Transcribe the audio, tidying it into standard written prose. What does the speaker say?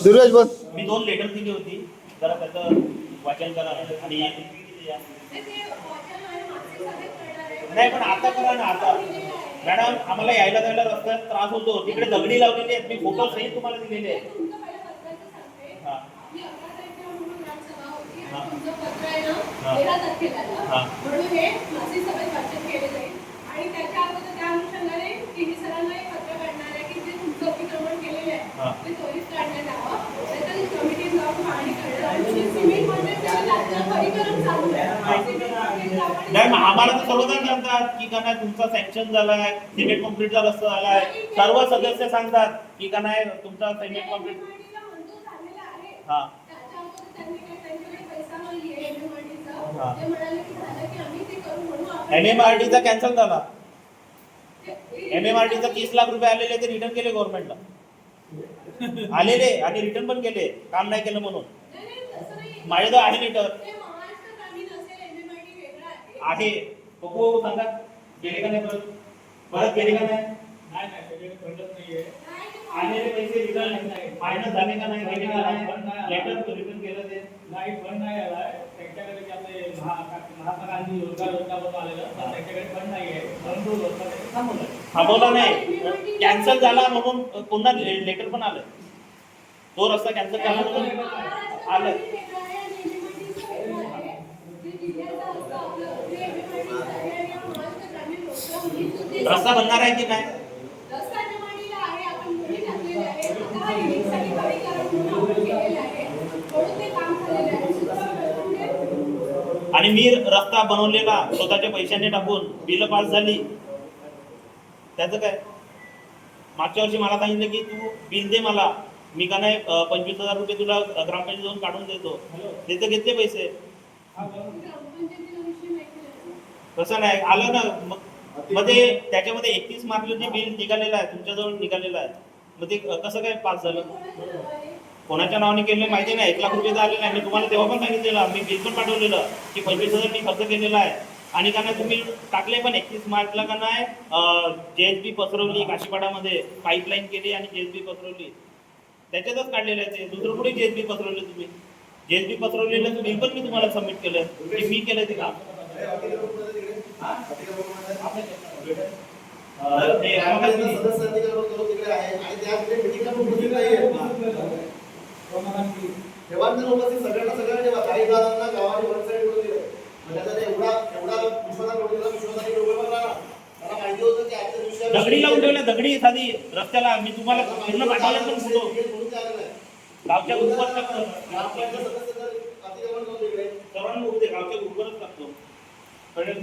दुर्वेश बोल. मी 2 लेटर दिली होती, जरा त्याचं वाचन करा आणि नाही पण आता करा ना. आता मॅडम आम्हाला यायला जायला रस्त्यात त्रास होतो, तिकडे दगडी लावलेली आहेत, मी फोटो सहित तुम्हाला दिलेले आहेत. नाही आम्हाला तर सर्वजण सांगतात की का नाही तुमचा सँक्शन झालाय, सिमेंट कम्प्लीट झालं असं झालाय. सर्व सदस्य सांगतात की का नाही तुमचा सिमेंट कम्प्लीट. हा MMRDचा कॅन्सल झाला. MMRDचा 30 लाख रुपये आलेले ते रिटर्न केले गव्हर्नमेंटला. आलेले आणि रिटर्न पण केले, काम नाही केलं म्हणून. माझ्याजवळ आहे लेटर आहे. बघू सांगा गेले का नाही, परत गेले का नाही. आलेले पैसे रिटर्न मायनस झाले का नाही, गेले का नाही, लेटर रिटर्न केलं ते नाही. फंड नाही आलाय त्यांच्याकडे, की आपले महात्मा गांधी रोजगार योजनामधून आलेलं, पण त्यांच्याकडे फंड नाही आहे म्हणून थांबवला नाही. कॅन्सल झाला म्हणून पुन्हा लेटर पण आलं. तो रस्ता कॅन्सल झाला म्हणून आलं. रस्ता बनणार आहे की नाही. आणि मी रस्ता बनवलेला स्वतःच्या पैशाने टाकून, बिल पास झाली, त्याचं काय. मागच्या वर्षी मला सांगितलं की तू बिल दे मला, मी का नाही 25,000 रुपये तुला ग्रामपंचायत जाऊन काढून देतो. ते तर घेतले पैसे. तसं नाही आलं ना. मग ते त्याच्यामध्ये 31 मार्चचे बिल निघालेलं आहे, तुमच्याजवळ निघालेलं आहे. मग ते कसं काय पास झालं. कोणाच्या नावाने केलं माहिती नाही. 1 लाख रुपये आलेलं आहे. मी तुम्हाला तेव्हा पण सांगितलेलं, मी बिल पण पाठवलेलं की 25,000 मी खर्च केलेला आहे. आणि का नाही तुम्ही टाकले पण 31 मार्चला का नाही JSB पसरवली काशीपाडामध्ये, पाईपलाईन केली आणि JSB पसरवली. त्याच्यातच काढलेलं आहे ते. दुसरं कुठे JSB पसरवले तुम्ही. JSB पसरवलेलं बिल पण मी तुम्हाला सबमिट केलं की मी केलं ते काम. दगडी लावून ठेवल्या, दगडी साधी रस्त्याला. मी तुम्हाला पूर्ण पाठवलं पण फोटो गावच्या ग्रुपवर टाकतो. सर्वांना उठते गावच्या ग्रुपवरच टाकतो. कळेल